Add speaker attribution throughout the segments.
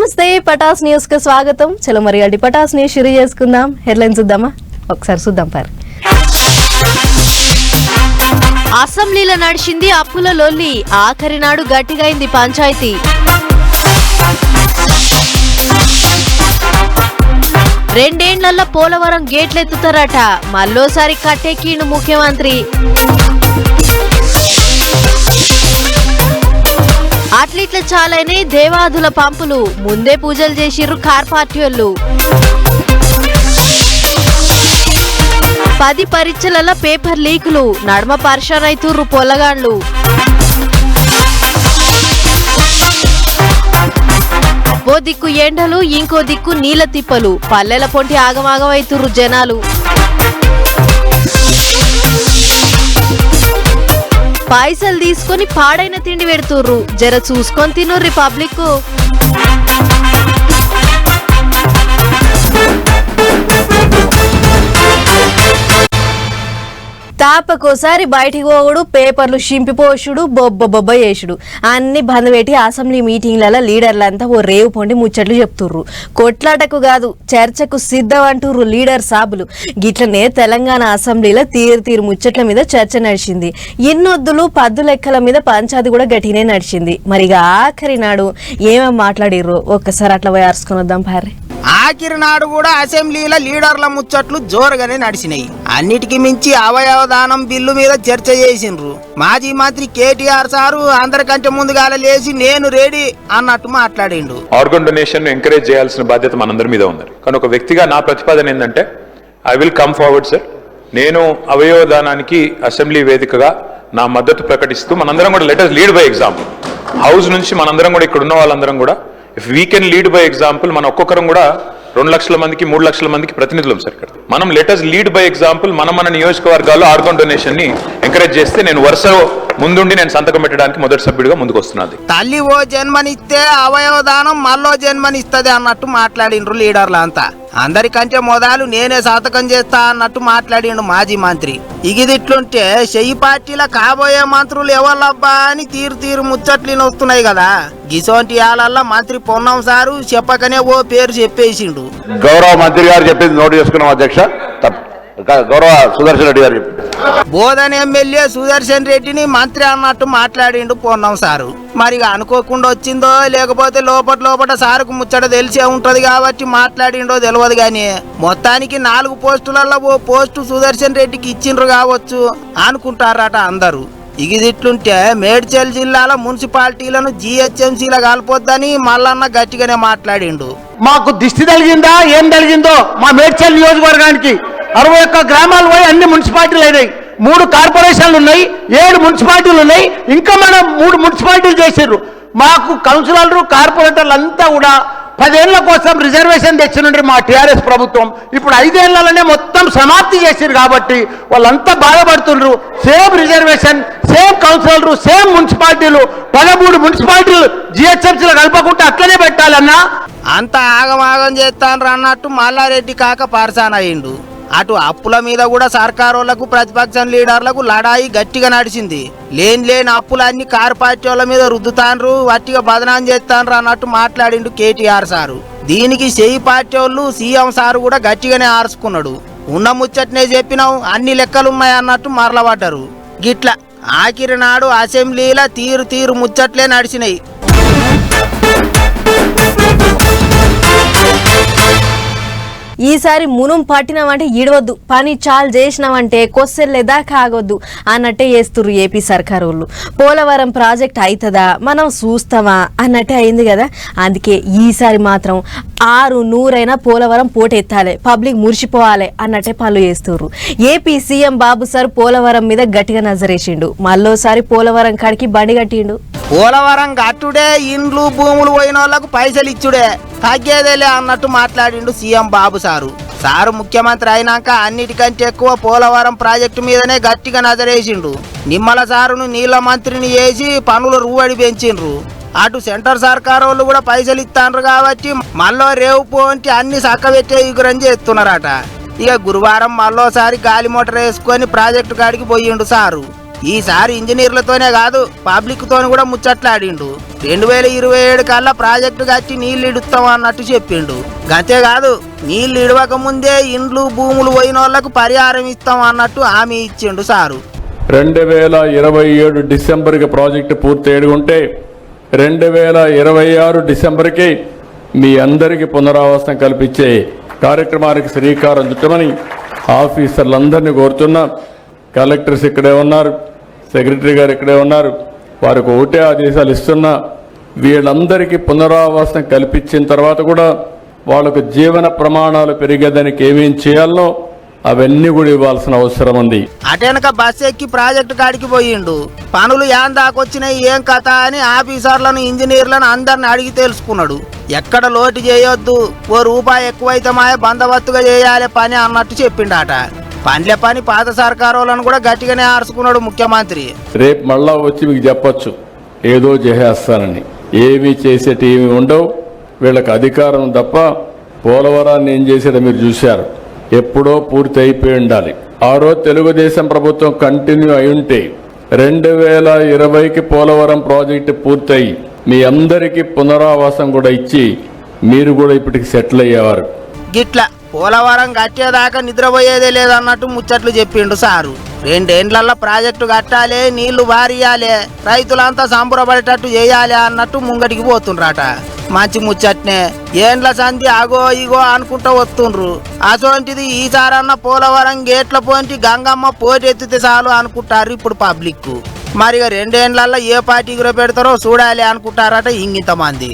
Speaker 1: నమస్తే పటాస్ న్యూస్ కు స్వాగతం. చలో మరి అడి పటాస్ న్యూస్ షురూ చేసుకుందాం. హెడ్లైన్స్ చూద్దామా? ఒకసారి చూద్దాం. పారు
Speaker 2: అసెంబ్లీలో నడిచింది అప్పుల లొల్లి, ఆఖరి నాడు గట్టిగైంది పంచాయతీ. రెండేండ్లల్లో పోలవరం గేట్లెత్తుతారట, మళ్ళోసారి కట్టెక్కిండు ముఖ్యమంత్రి. అట్లీట్ల చాలైన దేవాదుల పంపులు, ముందే పూజలు చేసిర్రు కార్ పార్టీ వాళ్ళు. 10 పరీక్షల పేపర్ లీకులు, నడమ పరిశానైతుర్రు పొల్లగాండ్లు. ఓ దిక్కు ఎండలు, ఇంకో దిక్కు నీళ్ల తిప్పలు, పల్లెల పొంటి ఆగమాగమైతుర్రు జనాలు. పైసలు తీసుకొని పాడైన తిండి పెడుతుర్రు, జర చూసుకొని తినుర్రి పబ్లిక్.
Speaker 1: తాపకోసారి బయటికి పోగుడు, పేపర్లు షింపిపోసుడు, బొబ్బ చేసుడు అన్ని బంద్ పెట్టి అసెంబ్లీ మీటింగ్లలో లీడర్లంతా ఓ రేవు పొండి ముచ్చట్లు చెప్తుర్రు. కొట్లాటకు కాదు చర్చకు సిద్ధం అంటుర్రు లీడర్ సాబులు. గిట్లనే తెలంగాణ అసెంబ్లీలో తీరు ముచ్చట్ల మీద చర్చ నడిచింది. ఎన్నొద్దులు పద్దు లెక్కల మీద పంచాది కూడా గట్టినే నడిచింది. మరి ఇక ఆఖరి నాడు ఏమేమి మాట్లాడిర్రు ఒక్కసారి అట్లా పోయి అరుచుకొని వద్దాం. పారి
Speaker 3: ఆఖరి నాడు కూడా అసెంబ్లీలో లీడర్ల ముచ్చట్లు జోరుగానే నడిచినాయి. అన్నిటికీ మించి అవయవదానం బిల్లు మీద చర్చ చేసిండ్రు. మాజీ మంత్రి కేటీఆర్ సారు అందరికంటే ముందుగాల లేచి నేను రెడీ అన్నట్టు మాట్లాడిండు.
Speaker 4: ఆర్గన్ డొనేషన్ ఎంకరేజ్ చేయాల్సిన బాధ్యత మనందరి మీద ఉంది. కానీ ఒక వ్యక్తిగా నా ప్రతిపాదన ఏంటంటే I will come forward sir. నేను అవయవదానానికి అసెంబ్లీ వేదికగా నా మద్దతు ప్రకటిస్తూ మనందరం కూడా let us lead by example. House నుంచి మనందరం కూడా ఇక్కడ ఉన్న వాళ్ళందరం కూడా if we can lead by example, మన ఒక్కొక్కరం కూడా 2 లక్షల మందికి 3 లక్షల మందికి ప్రతినిధులం సార్ ఇక్కడ. మనం let us lead by example. మన నియోజకవర్గాల్లో ఆర్గన్ డొనేషన్ ని ఎంకరేజ్ చేస్తే నేను వరుస ముందుండి నేను సంతకం పెట్టడానికి మొదటి సభ్యుడిగా ముందుకు వస్తున్నది.
Speaker 3: తల్లి ఓ జన్మనిస్తే అవయవదానం మళ్ళో జన్మనిస్తుంది అన్నట్టు మాట్లాడిండ్రు లీడర్లు అంతా. అందరికంటే మొదలు నేనే సంతకం చేస్తా అన్నట్టు మాట్లాడిండు మాజీ మంత్రి. ఇగిదిట్లుంటే చెయ్యి పార్టీల కాబోయే మంత్రులు ఎవరబ్బా అని తీరు ముచ్చట్లు వస్తున్నాయి కదా. గిసోంటి ఆలల్లా మంత్రి పొన్నం సారు చెప్పకనే ఓ పేరు చెప్పేసిండు.
Speaker 5: గౌరవ మంత్రి గారు చెప్పింది నోటు చేసుకున్నాం అధ్యక్ష. గౌరవ సుదర్శన్ రెడ్డి గారు
Speaker 3: బోధన ఎమ్మెల్యే సుదర్శన్ రెడ్డిని మంత్రి అన్నట్టు మాట్లాడిండు పొన్నం సారు. మరి అనుకోకుండా వచ్చిందో లేకపోతే లోపట సారుకు ముచ్చట తెలిసే ఉంటది కాబట్టి మాట్లాడిండో తెలియదు గాని మొత్తానికి 4 పోస్టులలో ఓ పోస్టు సుదర్శన్ రెడ్డికి ఇచ్చిండ్రు కావచ్చు అనుకుంటారట అందరూ. ఇగిదిట్లుంటే మేడ్చల్ జిల్లాల మున్సిపాలిటీలను GHMCలో కలపొద్దని మల్లన్న గట్టిగానే మాట్లాడిండు.
Speaker 6: మాకు దిష్టి తగిలిందా ఏం తగిలిందో మా మేడ్చల్ నియోజకవర్గానికి 61 గ్రామాలు పోయి అన్ని మున్సిపాలిటీలు అయినాయి. 3 కార్పొరేషన్లు ఉన్నాయి, 7 మున్సిపాలిటీలు ఉన్నాయి. ఇంకా మనం 3 మున్సిపాలిటీలు చేసారు. మాకు కౌన్సిలర్లు కార్పొరేటర్లు అంతా కూడా 10 ఏళ్ల కోసం రిజర్వేషన్ తెచ్చినండి మా టీఆర్ఎస్ ప్రభుత్వం. ఇప్పుడు 5 ఏళ్లలోనే మొత్తం సమాప్తి చేసారు కాబట్టి వాళ్ళంతా బాధపడుతుండ్రు. సేమ్ రిజర్వేషన్, సేమ్ కౌన్సిలర్లు, సేమ్ మున్సిపాలిటీలు 13 మున్సిపాలిటీలు GHMCలో కలపకుండా అట్లనే పెట్టాలన్నా
Speaker 3: అంతా ఆగమాగం చేస్తాను అన్నట్టు మల్లారెడ్డి కాక పర్సాన్ అయ్యిండు. అటు అప్పుల మీద కూడా సర్కారోళ్లకు ప్రతిపక్షం లీడర్లకు లడాయి గట్టిగా నడిచింది. లేని అప్పులన్నీ కారు పార్టీ వాళ్ళ మీద రుద్దుతాన్రు, వట్టిగా బదనాం చేస్తాన్రు అన్నట్టు మాట్లాడిండు కేటీఆర్ సారు. దీనికి చెయ్యి పార్టీ వాళ్ళు సీఎం సారు కూడా గట్టిగానే ఆర్చుకున్నాడు. ఉన్న ముచ్చట్నే చెప్పినాం, అన్ని లెక్కలున్నాయి అన్నట్టు మరలబడ్డారు. గిట్ల ఆఖరి నాడు అసెంబ్లీలో తీరు ముచ్చట్లే నడిచినాయి.
Speaker 1: ఈసారి మునం పట్టినామంటే ఈడవద్దు, పని చాలు చేసినామంటే కొస్సెల్లేదా కాగొద్దు అన్నట్టే చేస్తుర్రు ఏపీ సర్కారు వాళ్ళు. పోలవరం ప్రాజెక్ట్ అవుతుందా మనం చూస్తామా అన్నట్టే అయింది కదా. అందుకే ఈసారి మాత్రం 600 పోలవరం పోటెత్తాలి, పబ్లిక్ మురిసిపోవాలి అన్నట్టే పనులు చేస్తుర్రు. ఏపీ సీఎం బాబు సార్ పోలవరం మీద గట్టిగా నజరేసిండు. మళ్ళోసారి పోలవరం కాడికి బండి కట్టిండు.
Speaker 3: పోలవరం కట్టుడే, ఇండ్లు భూములు పోయిన వాళ్ళకు పైసలు ఇచ్చుడే, తగ్గేదేలే అన్నట్టు మాట్లాడిండు సీఎం బాబు సారు. ముఖ్యమంత్రి అయినాక అన్నిటికంటే ఎక్కువ పోలవరం ప్రాజెక్టు మీదనే గట్టిగా నజరేసిండు. నిమ్మల సారును నీళ్ల మంత్రిని చేసి పనులు రూవడి పెంచిండ్రు. అటు సెంటర్ సర్కారు వాళ్ళు కూడా పైసలు ఇస్తాండ్రు కాబట్టి మళ్ళీ రేవు పోంటి అన్ని చక్కబెట్టే యుగురం చేస్తున్నారట. ఇక గురువారం మళ్ళోసారి గాలి మోటార్ వేసుకొని ప్రాజెక్టు కాడికి పోయిండు సారు. ఈసారి ఇంజనీర్లతోనే కాదు పబ్లిక్ తోని కూడా ముచ్చట్లాడిండు. 2027 కల్లా ప్రాజెక్టు కట్టి నీళ్లు ఇడుస్తాం అన్నట్టు చెప్పిండు. అంతేకాదు నీళ్లు ఇడవక ముందే ఇండ్లు భూములు పోయిన వాళ్లకు పరిహారం ఇస్తాం అన్నట్టు హామీ ఇచ్చిండు సారు.
Speaker 7: 2027 డిసెంబర్కి ప్రాజెక్టు పూర్తి ఉంటే 2026 డిసెంబర్కి మీ అందరికీ పునరావాసం కల్పించే కార్యక్రమానికి శ్రీకారం చుట్టమని ఆఫీసర్లందరినీ కోరుతున్నా. కలెక్టర్స్ ఇక్కడే ఉన్నారు, సెక్రటరీ గారు ఇక్కడే ఉన్నారు, వారికి ఒకటే ఆదేశాలు ఇస్తున్నా. వీళ్ళందరికీ పునరావాసం కల్పించిన తర్వాత కూడా వాళ్ళకు జీవన ప్రమాణాలు పెరిగేదానికి ఏమేం చేయాలనో అవన్నీ కూడా ఇవ్వాల్సిన అవసరం ఉంది.
Speaker 3: అటెనక బస్ ఎక్కి ప్రాజెక్టు కాడికి పోయిండు. పనులు ఏం దాకొచ్చినాయి ఏం కథ అని ఆఫీసర్లను ఇంజనీర్లను అందరిని అడిగి తెలుసుకున్నాడు. ఎక్కడ లోటు చేయొద్దు, ఓ రూపాయి ఎక్కువైతే మాయ బందోబస్తుగా చేయాలి పని అన్నట్టు చెప్పిండట. పనిలే పని పాత సర్కారులను కూడా గట్టిగానే ఆర్చుకున్నాడు ముఖ్యమంత్రి.
Speaker 7: రేపు మళ్ళా వచ్చి మీకు చెప్పొచ్చు ఏదో చేసేస్తానని. ఏమీ చేసేటి ఏమి ఉండవు. వీళ్ళకి అధికారం తప్ప పోలవరాన్ని ఏం చేసేదో మీరు చూశారు. ఎప్పుడో పూర్తి అయిపోయి ఉండాలి. ఆ రోజు తెలుగుదేశం ప్రభుత్వం కంటిన్యూ అయి ఉంటే 2020కి పోలవరం ప్రాజెక్టు పూర్తయి మీ అందరికీ పునరావాసం కూడా ఇచ్చి మీరు కూడా ఇప్పటికి సెటిల్ అయ్యేవారు.
Speaker 3: గిట్ల పోలవరం కట్టేదాకా నిద్రపోయేదే లేదన్నట్టు ముచ్చట్లు చెప్పిండు సారు. 2 ఏండ్లల్లో ప్రాజెక్టు కట్టాలి, నీళ్లు బారియాలి, రైతులంతా సంబరపడేటట్టు చేయాలి అన్నట్టు ముంగటికి పోతుండ్రట. మంచి ముచ్చట్నే. ఏండ్ల సంధి అగో ఇగో అనుకుంటూ వస్తుండ్రు. అసోంటిది ఈసారన్న పోలవరం గేట్ల పోంటి గంగమ్మ పోటెత్తితే చాలు అనుకుంటారు ఇప్పుడు పబ్లిక్. మరి 2 ఏండ్లల్లో ఏ పార్టీకి పెడతారో చూడాలి అనుకుంటారట ఇంగింతమంది.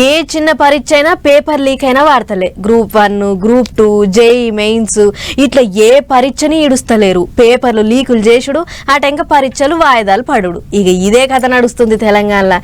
Speaker 1: ఏ చిన్న పరీక్ష అయినా పేపర్ లీక్ అయినా వాడతలే. గ్రూప్ 1, గ్రూప్ 2, జేఈ మెయిన్స్ ఇట్లా ఏ పరీక్షని ఇడుస్తలేరు. పేపర్లు లీకులు చేసుడు, అటెంక పరీక్షలు వాయిదాలు పడుడు. ఇక ఇదే కథ నడుస్తుంది తెలంగాణలో.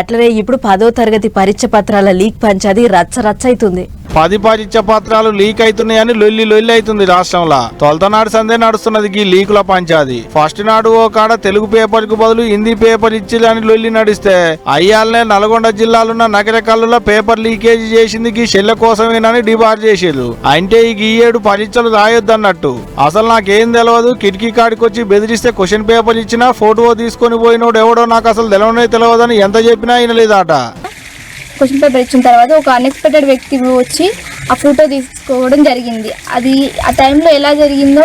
Speaker 1: అట్లనే ఇప్పుడు 10వ తరగతి పరీక్ష పత్రాల లీక్ పంచాది రచ్చ అవుతుంది.
Speaker 8: 10 పరీక్ష పత్రాలు లీక్ అవుతున్నాయని లొల్లి అవుతుంది రాష్ట్రంలో. తొలతనాడు సందే నడుస్తున్నది ఈ లీకుల పంచాది. ఫస్ట్ నాడు ఓ కాడ తెలుగు పేపర్ కు బదులు హిందీ పేపర్ ఇచ్చిలని లొల్లి నడిస్తే అయ్యాలనే నల్గొండ జిల్లాలున్న నగరకల్లులో పేపర్ లీకేజీ చేసింది ఈ చెల్లె కోసమేనని డిబార్ చేసేది. అంటే ఈ 7 పరీక్షలు రాయొద్దన్నట్టు. అసలు నాకేం తెలియదు, కిటికీ కాడికి వచ్చి బెదిరిస్తే క్వశ్చన్ పేపర్ ఇచ్చినా ఫోటో తీసుకొని పోయినోడు ఎవడో నాకు అసలు తెలియదని ఎంత చెప్పినా వినలేదట.
Speaker 9: క్వశ్చన్ పేపర్ ఇచ్చిన తర్వాత ఒక అన్ఎక్స్పెక్టెడ్ వ్యక్తి వచ్చి ఆ ఫోటో తీసుకోవడం జరిగింది. అది ఆ టైంలో ఎలా జరిగిందో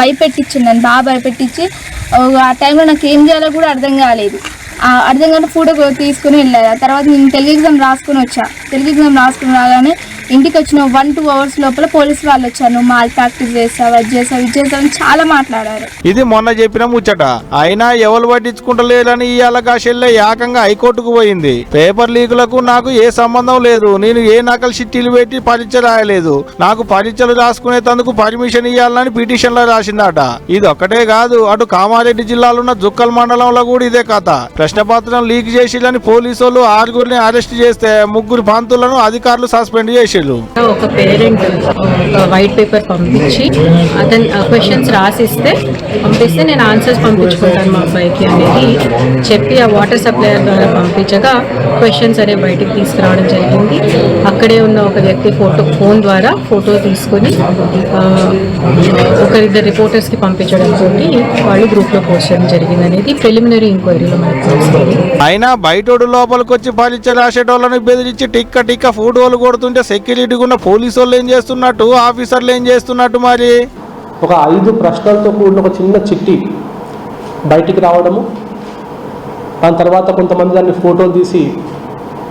Speaker 9: భయపెట్టించింది, నన్ను బాగా భయపెట్టించి ఆ టైంలో నాకు ఏం చేయాలో కూడా అర్థం కాలేదు. అర్థం కాని ఫోటో తీసుకుని వెళ్ళాను. ఆ తర్వాత నేను తెలుగు ఎగ్జామ్ రాసుకుని వచ్చా. తెలుగు ఎగ్జామ్ రాసుకుని రాగానే ఇంటికి వచ్చిన 1-2 అవర్స్ లోపల పోలీసు వాళ్ళు వచ్చాను. మాల్ ప్రాక్టీస్ చేస్తావు, అది చేస్తావు, ఇది చేస్తావు చాలా మాట్లాడారు.
Speaker 8: ఇది మొన్న చెప్పిన ముచ్చట. అయినా ఎవరు పట్టించుకుంటలేదని ఇవాళ కాశెల్లే ఏకంగా హైకోర్టుకు పోయింది. పేపర్ లీకులకు నాకు ఏ సంబంధం లేదు, నేను ఏ నకలు చిట్టీలు పెట్టి పరీక్ష రాయలేదు, నాకు పరీక్షలు రాసుకునేందుకు పర్మిషన్ ఇవ్వాలని పిటిషన్ లో రాసిందట. ఇది ఒక్కటే కాదు, అటు కామారెడ్డి జిల్లాలో ఉన్న జుక్కల్ మండలంలో కూడా ఇదే కథ. ప్రశ్నపత్రం లీక్ చేసిలని పోలీసు వాళ్ళు 6గురిని అరెస్ట్ చేస్తే 3 పంతులను అధికారులు సస్పెండ్ చేసి
Speaker 10: ఒక పేరెంట్ వైట్ పేపర్ పంపించి అతను క్వశ్చన్స్ పంపిస్తే నేను ఆన్సర్స్ పంపించుకుంటాను మా అబ్బాయికి అనేది చెప్పి ఆ వాటర్ సప్లయర్ ద్వారా పంపించగా క్వశ్చన్స్ అనే బయటికి తీసుకురావడం జరిగింది. అక్కడే ఉన్న ఒక వ్యక్తి ఫోన్ ద్వారా ఫోటో తీసుకొని ఒకరిద్దరు రిపోర్టర్స్కి పంపించడంతో వాళ్ళు గ్రూప్లో పోస్ట్ చేయడం జరిగింది అనేది ప్రిలిమినరీ ఎంక్వైరీలో మనకు తెలుస్తుంది.
Speaker 8: అయినా బయటోడు లోపలికి వచ్చి పరీక్ష రాసేటోళ్ళని బెదిరించి టిక్క ఫోటోలు కొడుతుంటే సెక్యూరిటీ ఉన్న పోలీసు వాళ్ళు ఏం చేస్తున్నట్టు, ఆఫీసర్లు ఏం చేస్తున్నట్టు? మరి
Speaker 11: ఒక 5 ప్రశ్నలతో కూడిన ఒక చిన్న చిట్టి బయటికి రావడము, దాని తర్వాత కొంతమంది దాన్ని ఫోటోలు తీసి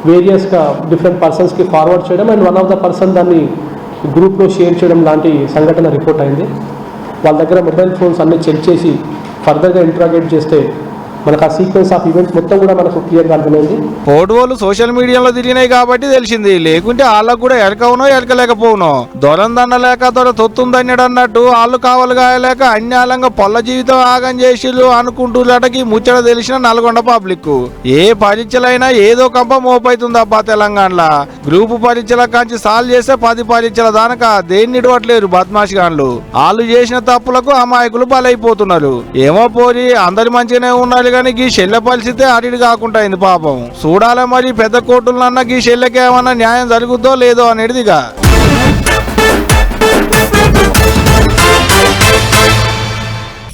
Speaker 11: వేరియస్గా డిఫరెంట్ పర్సన్స్కి ఫార్వర్డ్ చేయడం and one of the person దాన్ని గ్రూప్లో షేర్ చేయడం లాంటి సంఘటన రిపోర్ట్ అయింది. వాళ్ళ దగ్గర మొబైల్ ఫోన్స్ అన్ని చెక్ చేసి ఫర్దర్గా ఇంట్రాగేట్ చేస్తే మనకు ఆ సీక్వెన్స్ ఆఫ్ ఈవెంట్స్ మొత్తం కూడా మనకు క్లియర్గా అర్థమైంది.
Speaker 8: ఫోటోలు సోషల్ మీడియాలో తిరిగినాయి కాబట్టి తెలిసింది, లేకుంటే వాళ్ళకు కూడా ఎరకవునో ఎరకలేకపోవునో. దొరందన్నలేక దొర తొత్తుందన్నాడు అన్నట్టు వాళ్ళు కావాలి కాయలేక అన్యాలంగా పొల్ల జీవితం ఆగం చేసిళ్ళు అనుకుంటున్నటకి ముచ్చట తెలిసిన నల్గొండ పబ్లిక్. ఏ పరీక్షలైనా ఏదో కంప మోపైతుంది అబ్బా తెలంగాణలో. గ్రూపు పరీక్షల కాంచి సాల్వ్ చేస్తే 10 పరీక్షల దానక దేన్ని ఇడవట్లేరు బద్మాష్ గాన్లు. వాళ్ళు చేసిన తప్పులకు అమాయకులు బలైపోతున్నారు. ఏమో పోరి అందరి మంచిగానే ఉన్నారు కానీ గీ చెల్లె పరిస్థితే అడిడి కాకుండా అయింది పాపం. చూడాలి మరి పెద్ద కోర్టులన్నా గీ చెల్లెకి ఏమన్నా న్యాయం జరుగుద్దో లేదో అనేదిగా.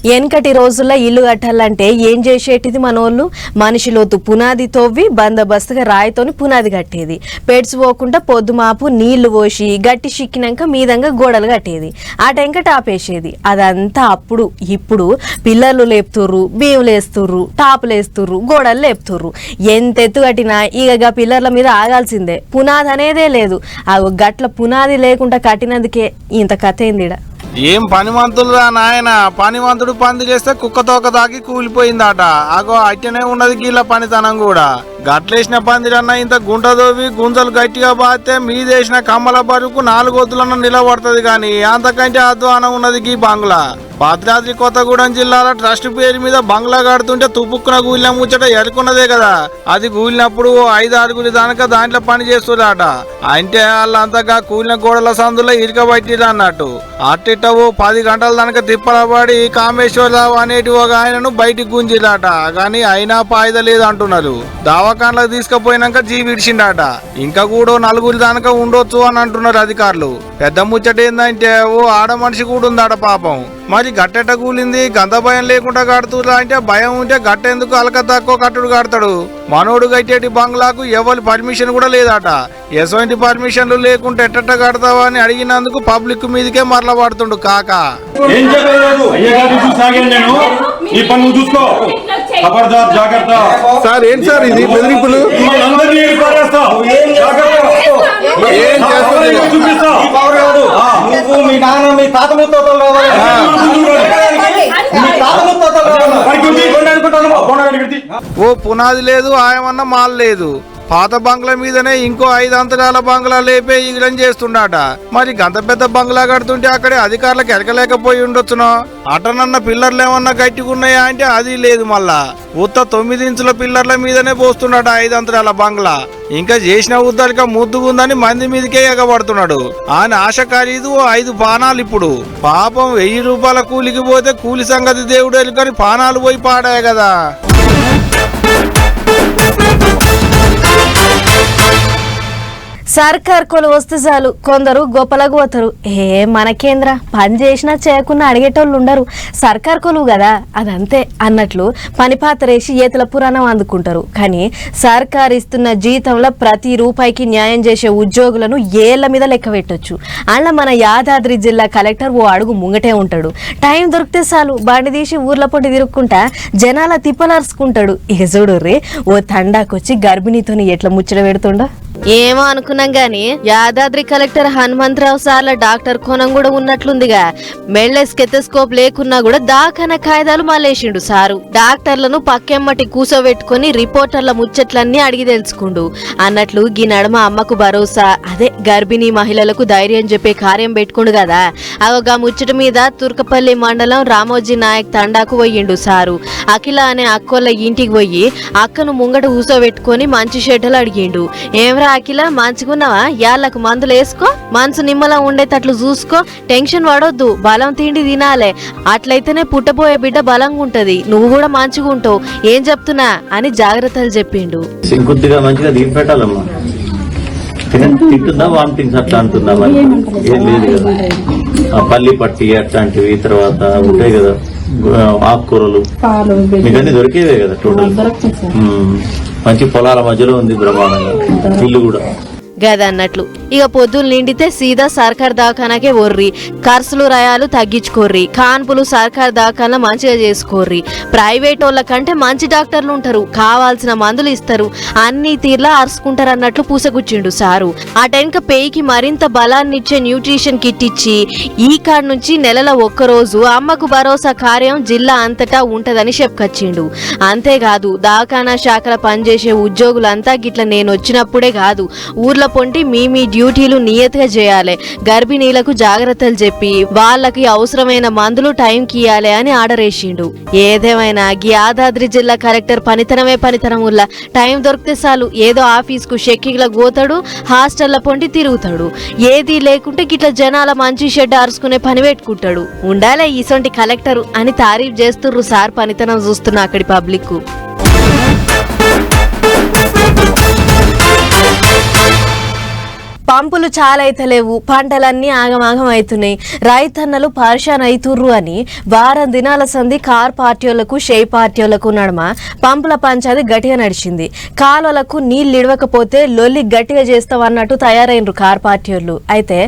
Speaker 1: వెనకటి రోజుల్లో ఇల్లు కట్టాలంటే ఏం చేసేటిది మనోళ్ళు మనిషిలోతు పునాది తవ్వి బందోబస్తుగా రాయితోని పునాది కట్టేది, పెడ్చిపోకుండా పొద్దుమాపు నీళ్లు పోసి గట్టి చిక్కినాక మీదంగా గోడలు కట్టేది, ఆ టెంక టాపేసేది. అదంతా అప్పుడు. ఇప్పుడు పిల్లర్లు లేపుతుర్రు, బీవులేస్తుర్రు, టాపులేస్తుర్రు, గోడలు లేపుతుర్రు. ఎంత ఎత్తు కట్టినా ఇక పిల్లర్ల మీద ఆగాల్సిందే, పునాది అనేదే లేదు. ఆ గట్ల పునాది లేకుండా కట్టినందుకే ఇంత కథ ఏందిడ.
Speaker 8: ఏం పనిమంతులురా నాయన, పనిమంతుడు పంది చేస్తే కుక్కతోక దాకి కూలిపోయిందట. అగో అట్టనే ఉన్నది గీళ్ళ పనితనం కూడా. గట్లేసిన పందిరన్నా ఇంత గుంట దోవి గుంజలు గట్టిగా బాస్తే మీదేసిన కమ్మల బరువుకు 4 వద్దులన్నా నిలబడుతుంది కానీ అంతకంటే అధ్వానం ఉన్నది గీ బంగ్లా. భద్రాద్రి కొత్తగూడెం జిల్లాలో ట్రస్ట్ పేరు మీద బంగ్లా కడుతుంటే తుప్పుక్కున కూలిన ముచ్చట ఎరుకున్నదే కదా. అది కూలినప్పుడు 5-6 దానిక దాంట్లో పని చేస్తురాట. అంటే వాళ్ళంతగా కూలిన గోడల సందులో ఇరుకబట్టిరు అన్నట్టు. అట్టిట్టవు 10 గంటల దానిక తిప్పలబడి కామేశ్వరరావు అనేటి ఒక ఆయనను బయటికి గుంజిరాట. కానీ అయినా పాయిద లేదు అంటున్నారు. దవాఖానలకు తీసుకుపోయినాక జీవిడిచిండట. ఇంకా కూడా 4 దానిక ఉండొచ్చు అని అంటున్నారు అధికారులు. పెద్ద ముచ్చట ఏందంటే ఓ ఆడ మనిషి కూడా ఉందాట పాపం. మరి గట్టెట కూలింది, గంత భయం లేకుండా కడుతురా అంటే భయం ఉంటే గట్టెందుకు అలక తక్కువ కట్టుడు కడతాడు. మనోడు కట్టేటి బంగ్లాకు ఎవరి పర్మిషన్ కూడా లేదట. ఎటువంటి పర్మిషన్లు లేకుంటే ఎట్ట కడతావా అని అడిగినందుకు పబ్లిక్ మీదకే మరల పడుతుండు కాక.
Speaker 6: సార్ ఏంటి సార్ ఇది బెదిరింపులు?
Speaker 3: మీ నాన్న మీ తాత ముత్తోతలు
Speaker 8: ఓ పునాది లేదు, ఆయమన్న మాల్ లేదు. పాత బంగ్లా మీదనే ఇంకో 5 అంతరాల బంగ్లా లేపే ఈగలం చేస్తుండట. మరి గంత పెద్ద బంగ్లా కడుతుంటే అక్కడే అధికారులకు ఎరకలేకపోయి ఉండొచ్చునో. అటనన్న పిల్లర్లు ఏమన్నా గట్టిగున్నాయా అంటే అది లేదు. మళ్ళా ఉత్త 9 ఇంచుల పిల్లర్ల మీదనే పోస్తుండట 5 అంతరాల బంగ్లా. ఇంకా చేసిన ఉద్దరిక ముద్దుగుందని మంది మీదకే ఎగబడుతున్నాడు. ఆయన ఆశ ఖరీదు 5 పానాలు. ఇప్పుడు పాపం 1000 రూపాయల కూలికి పోతే కూలి సంగతి దేవుడు ఎలుకని పానాలు పోయి పాడాయి కదా.
Speaker 1: సర్కార్ కొలు వస్తే చాలు కొందరు గొప్పలకు పోతారు. మనకేంద్ర పని చేసినా చేయకుండా అడిగేటోళ్ళు ఉండరు, సర్కార్ కొలువు కదా అదంతే అన్నట్లు పని పాత్రేసి ఏతుల పురాణం అందుకుంటారు. కానీ సర్కార్ ఇస్తున్న జీతంలో ప్రతి రూపాయికి న్యాయం చేసే ఉద్యోగులను ఏళ్ల మీద లెక్క పెట్టొచ్చు. అలా మన యాదాద్రి జిల్లా కలెక్టర్ ఓ అడుగు ముంగటే ఉంటాడు. టైం దొరికితే చాలు బండి తీసి ఊర్ల పొట్టి తిరుక్కుంటా జనాల తిప్పలరుచుకుంటాడు. ఇక చూడుర్రి ఓ తండాకొచ్చి గర్భిణీతోని ఎట్లా ముచ్చట పెడుతుండో.
Speaker 2: ఏమో అనుకున్నాం గాని యాదాద్రి కలెక్టర్ హనుమంతరావు సార్ల డాక్టర్ కోణం కూడా ఉన్నట్లుందిగా. మెళ్ళ స్కెతస్కోప్ లేకున్నా కూడా దాఖాన కాయిదాలు మలేసిండు సారు. డాక్టర్లను పక్కెమ్మటి కూసోబెట్టుకుని రిపోర్టర్ల ముచ్చట్లన్నీ అడిగి తెలుసుకుండు. అన్నట్లు గీ నడమ అమ్మకు భరోసా, అదే గర్భిణీ మహిళలకు ధైర్యం చెప్పే కార్యం పెట్టుకుండు కదా. అగోగా ముచ్చట మీద తుర్కపల్లి మండలం రామోజీ నాయక్ తండాకు పోయిండు సారు. అఖిల అనే అక్కోళ్ళ ఇంటికి పోయి అక్కను ముంగట కూసోబెట్టుకుని మంచి షెడ్డలు అడిగిండు. ఏమరా అఖిల మంచిగున్నావా, యాళ్ళకు మందులు వేసుకో, మనసు నిమ్మలా ఉండేటట్లు చూసుకో, టెన్షన్ పడొద్దు, బలం తిండి తినాలే, అట్లయితేనే పుట్టబోయే బిడ్డ బలంగా ఉంటది, నువ్వు కూడా మంచిగా ఉంటావు, ఏం చెప్తున్నా అని జాగ్రత్తలు చెప్పిండు.
Speaker 12: కొద్దిగా మంచిగా దీని పెట్టాలమ్మా. తింటుందా వామిటింగ్స్ అట్లా అంటుందా? మరి ఏం లేదు కదా. పల్లి పట్టి అట్లాంటివి, తర్వాత ఉంటాయి కదా ఆకుకూరలు, మీకు అన్ని దొరికేవే కదా టోటల్. మంచి పొలాల మధ్యలో ఉంది బ్రహ్మాండంగా ఇల్లు కూడా.
Speaker 2: గదన్నట్లు ఇక పొద్దులు నిండితే సీదా సర్కార్ దవాఖానాకే ఒర్రి, ఖర్చులు రయాలు తగ్గించుకోర్రి, కాన్పులు సర్కార్ దవాఖానా మంచిగా చేసుకోర్రి. ప్రైవేట్ వాళ్ళ కంటే మంచి డాక్టర్లు ఉంటారు, కావాల్సిన మందులు ఇస్తారు, అన్ని తీర్లా అరుచుకుంటారు అన్నట్లు పూసగుచ్చిండు సారు. ఆ టెన్క పేయికి మరింత బలాన్నిచ్చే న్యూట్రిషన్ కిట్ ఇచ్చి ఈ కాడ నుంచి నెలలో ఒక్కరోజు అమ్మకు భరోసా కార్యం జిల్లా అంతటా ఉంటదని చెప్పుకొచ్చిండు. అంతేకాదు దవాఖానా శాఖల పనిచేసే ఉద్యోగులంతా గిట్ల నేను వచ్చినప్పుడే కాదు ఊర్ల పొంటి మీ డ్యూటీలు నియతగా చేయాలి, గర్భిణీలకు జాగ్రత్తలు చెప్పి వాళ్ళకి అవసరమైన మందులు టైంకి ఇయ్యాలి అని ఆర్డర్ వేసిండు. ఏదేమైనా యాదాద్రి జిల్లా కలెక్టర్ పనితనమే పనితనం వల్ల టైం దొరికితే చాలు ఏదో ఆఫీస్కు షెక్కిల పోతాడు, హాస్టల్ల పొంటి తిరుగుతాడు, ఏది లేకుంటే గిట్ల జనాల మంచి షెడ్ అరుచుకునే పని పెట్టుకుంటాడు. ఉండాలే ఈసొంటి కలెక్టర్ అని తారీఫ్ చేస్తుర్రు సార్ పనితనం చూస్తున్న అక్కడి పబ్లిక్.
Speaker 1: పంపులు చాలా అయితే లేవు, పంటలన్నీ ఆగమాగం అవుతున్నాయి, రైతన్నలు పరిశాన్ అవుతుర్రు అని వారం దినాల సంధి కార్ పార్టీలకు షేయ్ పార్టీలకు నడుమ పంపుల పంచాది గట్టిగా నడిచింది. కాలువలకు నీళ్లు ఇడవకపోతే లొల్లి గట్టిగా చేస్తాం అన్నట్టు తయారైనరు కార్ పార్టీలు. అయితే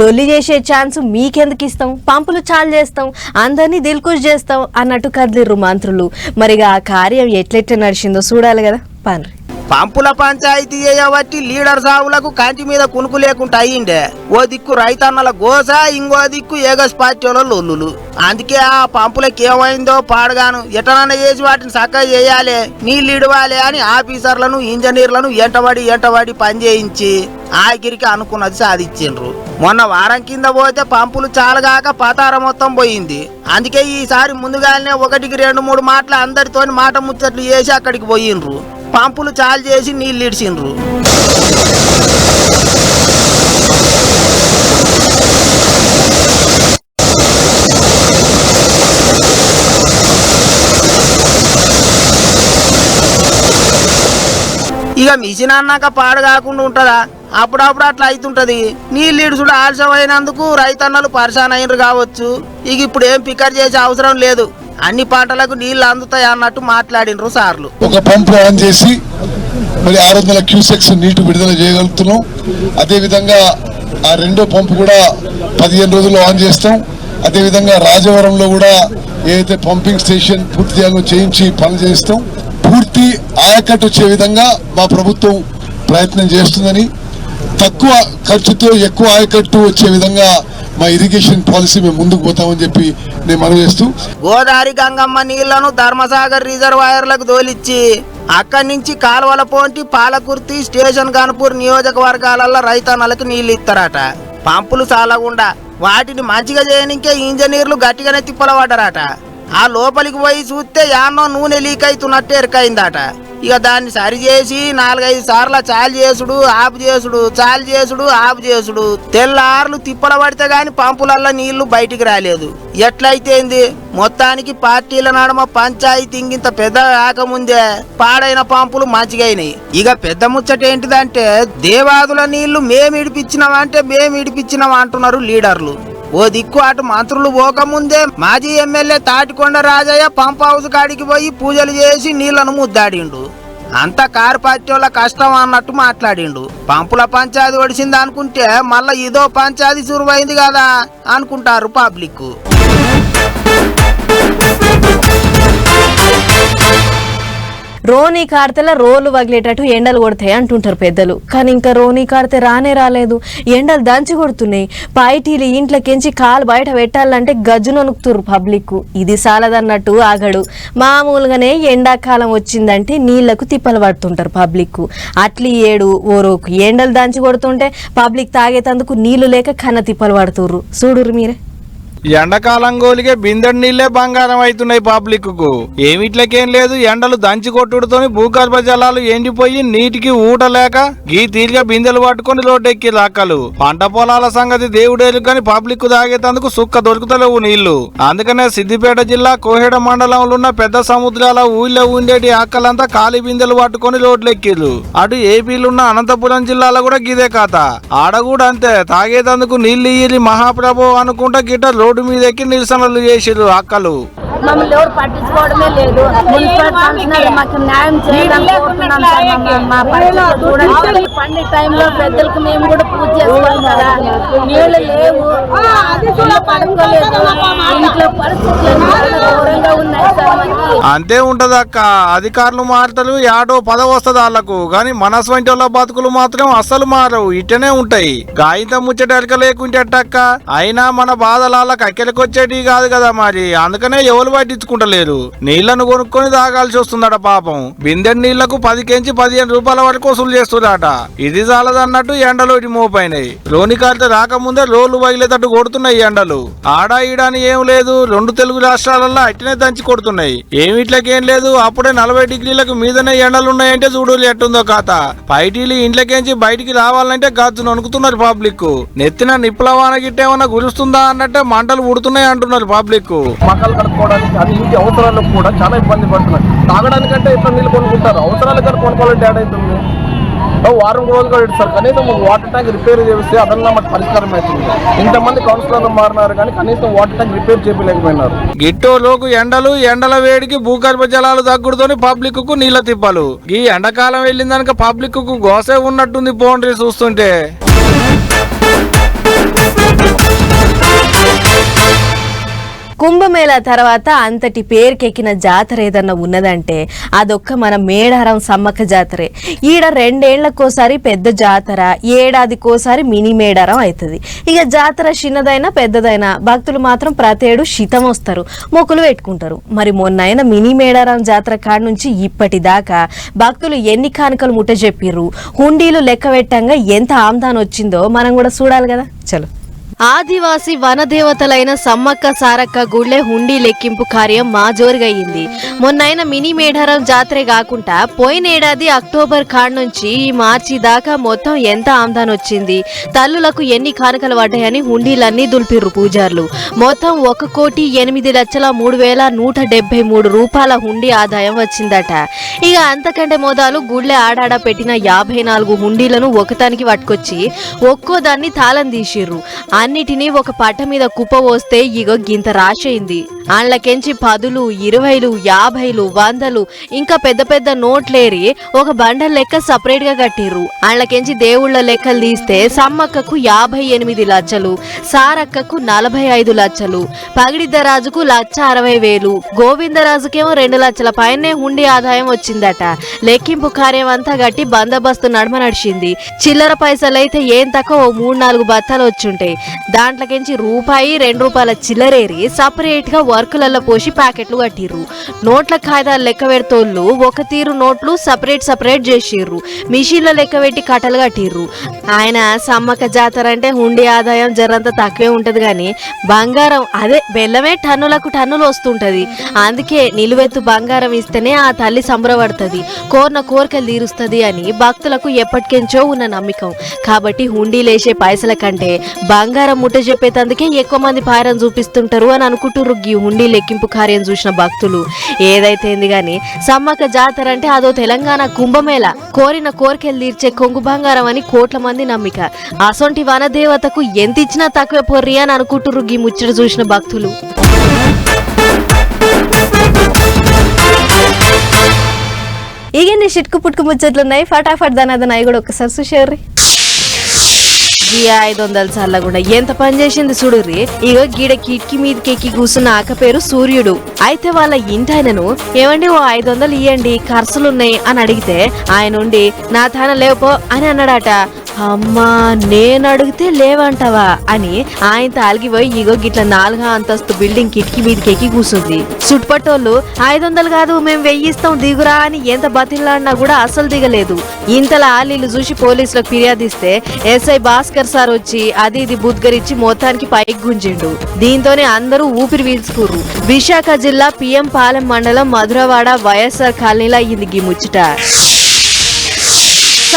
Speaker 1: లొల్లి చేసే ఛాన్స్ మీకెందుకు ఇస్తాం, పంపులు చాలు చేస్తాం, అందరినీ దిల్కుష్ చేస్తాం అన్నట్టు కదిలిర్రు మంత్రులు. మరిగా ఆ కార్యం ఎట్లెట్లా నడిచిందో చూడాలి కదా. పన్రి
Speaker 3: పంపుల పంచాయతీ చేయబట్టి లీడర్ సావులకు కంటి మీద కునుకు లేకుండా అయ్యిండే. ఓ దిక్కు రైతన్నల గోస, ఇంకో దిక్కు ఏగస్ పార్టీల లొల్లులు. అందుకే ఆ పంపులకు ఏమైందో పాడగాను ఎటనన్నా చేసి వాటిని చక్కగా చేయాలి, నీళ్ళు ఇడవాలి అని ఆఫీసర్లను ఇంజనీర్లను ఎంటబడి పని చేయించి ఆఖరికి అనుకున్నది సాధించిండ్రు. మొన్న వారం కింద పోతే పంపులు చాలగాక పతార మొత్తం పోయింది. అందుకే ఈసారి ముందుగానే 1-2-3 మాటలు అందరితోని మాట ముచ్చట్లు చేసి అక్కడికి పోయిండ్రు. పంపులు చాలు చేసి నీళ్ళు ఇడిచిండ్రు. ఇక మిషన్ అన్నాక పాడు కాకుండా ఉంటుందా? అప్పుడప్పుడు అట్లా అవుతుంటది. నీళ్ళు ఇడుచుడు ఆలస్యమైనందుకు రైతన్నలు పరిశాన్ అయినరు కావచ్చు. ఇక ఇప్పుడు ఏం పికర్ చేసే అవసరం లేదు, అన్ని పంటలకు నీళ్లు అందుతాయి అన్నట్టు మాట్లాడినరు సార్లు.
Speaker 13: ఒక పంపు ఆన్ చేసి మరి 600 క్యూసెక్స్ నీటి విడుదల చేయగలుగుతున్నాం. అదేవిధంగా ఆ రెండో పంపు కూడా 15 రోజుల్లో ఆన్ చేస్తాం. అదేవిధంగా రాజవరంలో కూడా ఏదైతే పంపింగ్ స్టేషన్ పూర్తిగా చేయించి పనులు చేస్తాం. పూర్తి ఆయకట్టు వచ్చే విధంగా మా ప్రభుత్వం ప్రయత్నం చేస్తుందని, తక్కువ ఖర్చుతో ఎక్కువ ఆయకట్టు వచ్చే విధంగా మా ఇరిగేషన్ పాలసీ మేము ముందుకు పోతామని చెప్పి నేను మనవి చేస్తూ,
Speaker 3: గోదావరి గంగమ్మ నీళ్లను ధర్మసాగర్ రిజర్వాయర్లకు దోలిచ్చి అక్కడి నుంచి కాలువల పోంటి పాలకుర్తి, స్టేషన్ గన్పూర్ నియోజకవర్గాలలో రైతన్నలకు నీళ్లు ఇస్తారట. పంపులు చాలకుండా వాటిని మంచిగా చేయనికే ఇంజనీర్లు గట్టిగానే తిప్పలబడ్డారట. ఆ లోపలికి పోయి చూస్తే యాన్నో నూనె లీక్ అవుతున్నట్టు ఎరకైందట. ఇక దాన్ని సరిచేసి 4-5 సార్లు చాలు చేసుడు ఆపు చేసుడు, చాలు చేసుడు ఆపు చేసుడు, తెల్లార్లు తిప్పల పడితే గాని పంపులల్లో నీళ్లు బయటికి రాలేదు. ఎట్లయితేంది మొత్తానికి పార్టీల నడుమ పంచాయతీ ఇంత పెద్ద కాకముందే పాడైన పంపులు మంచిగైనాయి. ఇక పెద్ద ముచ్చట ఏంటిదంటే దేవాదుల నీళ్లు మేము ఇడిపించినాం అంటున్నారు లీడర్లు. ఓ దిక్కు అటు మంత్రులు పోకముందే మాజీ MLA Thatikonda Rajaiah pump house కాడికి పోయి పూజలు చేసి నీళ్లను ముద్దాడిండు. అంతా కారు పార్టీల కష్టం అన్నట్టు మాట్లాడిండు. పంపుల పంచాయతీ ఒడిసింది అనుకుంటే మళ్ళా ఇదో పంచాయతీ సురువైంది కదా అనుకుంటారు పబ్లిక్.
Speaker 1: రోనీ కార్తెల రోలు వగిలేటట్టు ఎండలు కొడతాయి అంటుంటారు పెద్దలు. కానీ ఇంకా రోనీ కార్తె రానే రాలేదు, ఎండలు దంచి కొడుతున్నాయి. పైటీలు ఇంట్లోకించి కాలు బయట పెట్టాలంటే గజ్జును నొక్కుతురు పబ్లిక్. ఇది సాలదన్నట్టు ఆగడు. మామూలుగానే ఎండాకాలం వచ్చిందంటే నీళ్లకు తిప్పలు పడుతుంటారు పబ్లిక్. అట్లీ ఏడు ఓరోకు ఎండలు దంచి కొడుతుంటే పబ్లిక్ తాగేతందుకు నీళ్లు లేక కన్న తిప్పలు పడుతుర్రు. చూడురు మీరే.
Speaker 8: ఎండాకాలం గోలిగే బిందెడు నీళ్లే బంగారం అవుతున్నాయి పబ్లిక్ కు. ఏమిట్లకేం లేదు, ఎండలు దంచి కొట్టుడుతోని భూగర్భ జలాలు ఎండిపోయి నీటికి ఊటలేక గీ తీరిగా బిందెలు పట్టుకుని రోడ్డెక్కి అక్కలు. పంట పొలాల సంగతి దేవుడేలు కానీ పబ్లిక్ తాగేతందుకు సుక్క దొరుకుతలేవు నీళ్లు. అందుకనే సిద్దిపేట జిల్లా కోహెడ మండలంలో ఉన్న పెద్ద సముద్రాల ఊళ్ళో ఉండేటి అక్కలంతా ఖాళీ బిందెలు పట్టుకుని రోడ్లెక్కిరు. అటు ఏపీలున్న అనంతపురం జిల్లాలో కూడా గిదే కథ. ఆడ కూడా అంతే, తాగేతందుకు నీళ్లు ఇయ్యి మహాప్రభు అనుకుంటా గిట్ట రోడ్డు మీద ఎక్కి నిరసనలు చేసిరు అక్కలు.
Speaker 14: మమ్మల్ని ఎవరు పట్టించుకోవడమే లేదు. మున్సిపల్ కమిషనర్ మాకు న్యాయం చేయడానికి మా పరిస్థితి చూడండి. పండి టైంలో పెద్దలకు మేము కూడా పూజ చేసుకోవాలి కదా, నీళ్ళు లేవు, పడుకోలేదు, ఇంట్లో పరిస్థితులు ఘోరంగా ఉన్నాయి సార్.
Speaker 8: అంతే ఉంటది అక్క, అధికారులు మారుతారు, యాడో పదవి వస్తుంది వాళ్ళకు, కానీ మనస్ వంటి వాళ్ళ బతుకులు మాత్రం అస్సలు మారవు, ఇట్టనే ఉంటాయి. గాయంత ముచ్చట ఎడక లేకుంటే అట్టక్క. అయినా మన బాధలు వాళ్ళకి అక్కెలకొచ్చేటి కాదు కదా మరి, అందుకనే ఎవరు పట్టించుకుంటలేరు. నీళ్లను కొనుక్కొని తాగాల్సి వస్తుందట పాపం. బిందెడు నీళ్లకు 10-15 రూపాయల వరకు వసూలు చేస్తున్నారట. ఇది చాలదన్నట్టు ఎండలు ఇటు మోపైనాయి. రోని కాలితే రాకముందే రోడ్లు వగిలేటట్టు కొడుతున్నాయి ఎండలు. ఆడా ఈడాని ఏం లేదు, 2 తెలుగు రాష్ట్రాలలో అట్టినే దంచి కొడుతున్నాయి. ఏమిట్లకేం లేదు, అప్పుడే 40 డిగ్రీలకు మీదనే ఎండలు ఉన్నాయంటే చూడు ఎట్టుందో కథ. పైటీలు ఇంట్లోకేంచి బయటికి రావాలంటే గజ్జును వణుకుతున్నారు పబ్లిక్. నెత్తిన నిప్పుల వాన గిట్టేమన్నా గురుస్తుందా అన్నట్టే మంటలు ఉడుతున్నాయి అంటున్నారు పబ్లిక్.
Speaker 11: మకాలు కడుక్కోవడానికి అది ఇంటి అవసరాలకు కూడా చాలా ఇబ్బంది పడుతున్నారు. తాగడానికంటే ఇట్లా నీళ్ళు కొనుక్కుంటారు, అవసరాలు కానీ కొనుక్కోవాలంటే ఏడైతుంది.
Speaker 6: వారం రోజులు ఇస్తారు. కనీసం వాటర్ ట్యాంక్ రిపేర్ చేస్తే అదన్నా మాకు పరిష్కారం అవుతుంది. ఇంతమంది కౌన్సిలర్లు మారినారు కానీ కనీసం వాటర్ ట్యాంక్ రిపేర్ చేయలేకపోయినారు.
Speaker 8: గిట్టోలోకు ఎండల వేడికి భూగర్భ జలాలు తగ్గుడుతోని పబ్లిక్ కు నీళ్ళ తిప్పలు. ఈ ఎండాకాలం వెళ్ళిందనక పబ్లిక్ కు గోసే ఉన్నట్టుంది బౌండరీ చూస్తుంటే.
Speaker 1: కుంభమేళా తర్వాత అంతటి పేరుకెక్కిన జాతర ఏదన్నా ఉన్నదంటే అదొక్క మన మేడారం సమ్మక్క జాతరే. ఈడ 2 ఏళ్లకోసారి పెద్ద జాతర, ఏడాదికోసారి మినీ మేడారం అవుతుంది. ఇక జాతర చిన్నదైనా పెద్దదైనా భక్తులు మాత్రం ప్రతేడు శితం వస్తారు, మొక్కులు పెట్టుకుంటారు. మరి మొన్నైన మినీ మేడారం జాతర కాడ నుంచి ఇప్పటిదాకా భక్తులు ఎన్ని కానుకలు ముట్ట చెప్పిర్రు, హుండీలు లెక్క పెట్టంగా ఎంత ఆమ్దాన్ వచ్చిందో మనం కూడా చూడాలి కదా. చలో.
Speaker 2: ఆదివాసి వనదేవతలైన సమ్మక్క సారక్క గుళ్ళే హుండీ లెక్కింపు కార్యం మాజోరుగయ్యింది. మొన్నైన మినీ మేడారం జాతరే కాకుండా పోయినేడాది అక్టోబర్ కాడ నుంచి ఈ మార్చి దాకా మొత్తం ఎంత ఆమ్దాన్ వచ్చింది, తల్లులకు ఎన్ని కానుకలు పడ్డాయని హుండీలన్నీ దులిపిర్రు పూజార్లు. మొత్తం 1,08,03,173 రూపాయల హుండీ ఆదాయం వచ్చిందట. ఇక అంతకంటే మొదలు గుళ్ళే ఆడాడ పెట్టిన 54 హుండీలను ఒకతానికి పట్టుకొచ్చి ఒక్కో దాన్ని తాళం తీసిర్రు. అన్నిటినీ ఒక పట్ట మీద కుప్ప పోస్తే ఇగో గింత రాశయింది. ఆళ్లకెంచి 10లు, 20లు, 50లు, 100లు ఇంకా పెద్ద పెద్ద నోట్లేరి ఒక బండల్ లెక్క సపరేట్ గా కట్టిర్రు. ఆళ్లకెంచి దేవుళ్ల లెక్కలు తీస్తే సమ్మక్కకు 58 లక్షలు, సారక్కకు 45 లక్షలు, పగిడిద్దరాజుకు 1,60,000, గోవిందరాజుకేమో 2 లక్షల పైనే హుండీ ఆదాయం వచ్చిందట. లెక్కింపు కార్యం అంతా గట్టి బందోబస్తు నడమ నడిచింది. చిల్లర పైసలైతే ఏం తక్కువ 3-4 బత్తాలు వచ్చుంటాయి. దాంట్లోకించి ₹2 చిల్లరేరి సపరేట్ గా వర్కులలో పోసి ప్యాకెట్లు కట్టిర్రు. నోట్ల కాయిదాలు లెక్క పెడతోళ్ళు ఒక తీరు నోట్లు సపరేట్ చేసిర్రు. మిషన్ల లెక్క పెట్టి కట్టలు కట్టిర్రు. ఆయన సమ్మక్క జాతర అంటే హుండీ ఆదాయం జరంత తక్కువే ఉంటది గాని బంగారం అదే బెల్లమే టన్నులకు టన్నులు వస్తుంటది. అందుకే నిలువెత్తు బంగారం ఇస్తేనే ఆ తల్లి సంబరపడుతుంది, కోరిన కోరికలు తీరుస్తుంది అని భక్తులకు ఎప్పటికెంచో ఉన్న నమ్మకం. కాబట్టి హుండీలేసే పైసల కంటే బంగారం ముట్ట చెప్పేతందుకే ఎక్కువ మంది పారం చూపిస్తుంటారు అని అనుకుంటుర్రు ఈ హుండీ లెక్కింపు కార్యం చూసిన భక్తులు. ఏదైతేంది గాని సమ్మక్క జాతర అంటే అదో తెలంగాణ కుంభమేళ, కోరిన కోరికలు తీర్చే కొంగు బంగారం అని కోట్ల మంది నమ్మిక. అసొంటి వనదేవతకు ఎంత ఇచ్చినా తక్కువ పొర్రి అని అనుకుంటుర్రు ఈ ముచ్చట చూసిన భక్తులు.
Speaker 1: ఇగండి చిట్కు పుట్టుకు ముచ్చట్లున్నాయి. ఫటాఫట్ దనాదనాయి కూడా ఒక్కసారి చూసేర్రి. 500 సార్లు కూడా ఎంత పని చేసింది చూడుర్రి. ఇగో గీడ కిటికీ మీదకి ఎక్కి కూర్చున్న ఆక పేరు సూర్యుడు. అయితే వాళ్ళ ఇంటాయనను ఏమండి ఓ 500 ఇయ్యండి ఖర్చులున్నాయి అని అడిగితే ఆయన ఉండి నా తాన లేవుపో అని అన్నాడట. అమ్మా నేను అడిగితే లేవంటావా అని ఆయన తాలిగిపోయి ఇగో గిట్ల 4వ అంతస్తు బిల్డింగ్ కిటికీ మీదకి ఎక్కి కూర్చుంది. చుట్టుపట్టోళ్ళు 500 కాదు మేము 1000 ఇస్తాం దిగురా అని ఎంత బతిలాడినా కూడా అసలు దిగలేదు. ఇంతలా ఆలీలు చూసి పోలీసులకు ఫిర్యాదిస్తే ఎస్ఐ భాస్కర్ సార్ వచ్చి అది ఇది బుద్గరిచ్చి మొత్తానికి పైకి గుంజిండు. దీంతోనే అందరూ ఊపిరి పీల్చుకుర్రు. విశాఖ జిల్లా పిఎం పాలెం మండలం మధురవాడ వైఎస్ఆర్ కాలనీలో అయ్యింది ఈ ముచ్చట.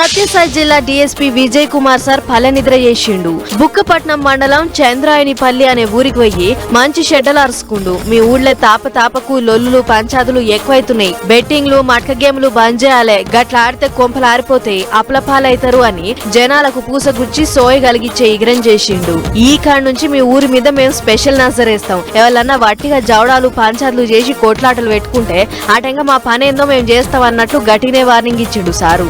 Speaker 1: సత్యసాయి జిల్లా డిఎస్పీ విజయ్ కుమార్ సార్ ఫలనిద్ర చేసిండు. బుక్కపట్నం మండలం చంద్రాయనిపల్లి అనే ఊరికి పోయి మంచి షెడ్డలు అరుచుకుండు. మీ ఊళ్ళో తాపకు లొల్లులు పంచాదులు ఎక్కువైతున్నాయి, బెట్టింగ్లు మట్క గేమ్లు బంద్ చేయాలి, గట్ల ఆడితే కొంపలు ఆరిపోతాయి, అప్లపాలైతారు అని జనాలకు పూసగుచ్చి సోయ కలిగిచ్చే ఇగ్రం చేసిండు. ఈ కాడ నుంచి మీ ఊరి మీద మేము స్పెషల్ నజరేస్తాం, ఎవరన్నా వట్టిగా జవడాలు పంచాదులు చేసి కోట్లాటలు పెట్టుకుంటే ఆటంగా మా పని ఏందో మేము చేస్తాం అన్నట్టు గట్టినే వార్నింగ్ ఇచ్చిండు సారు.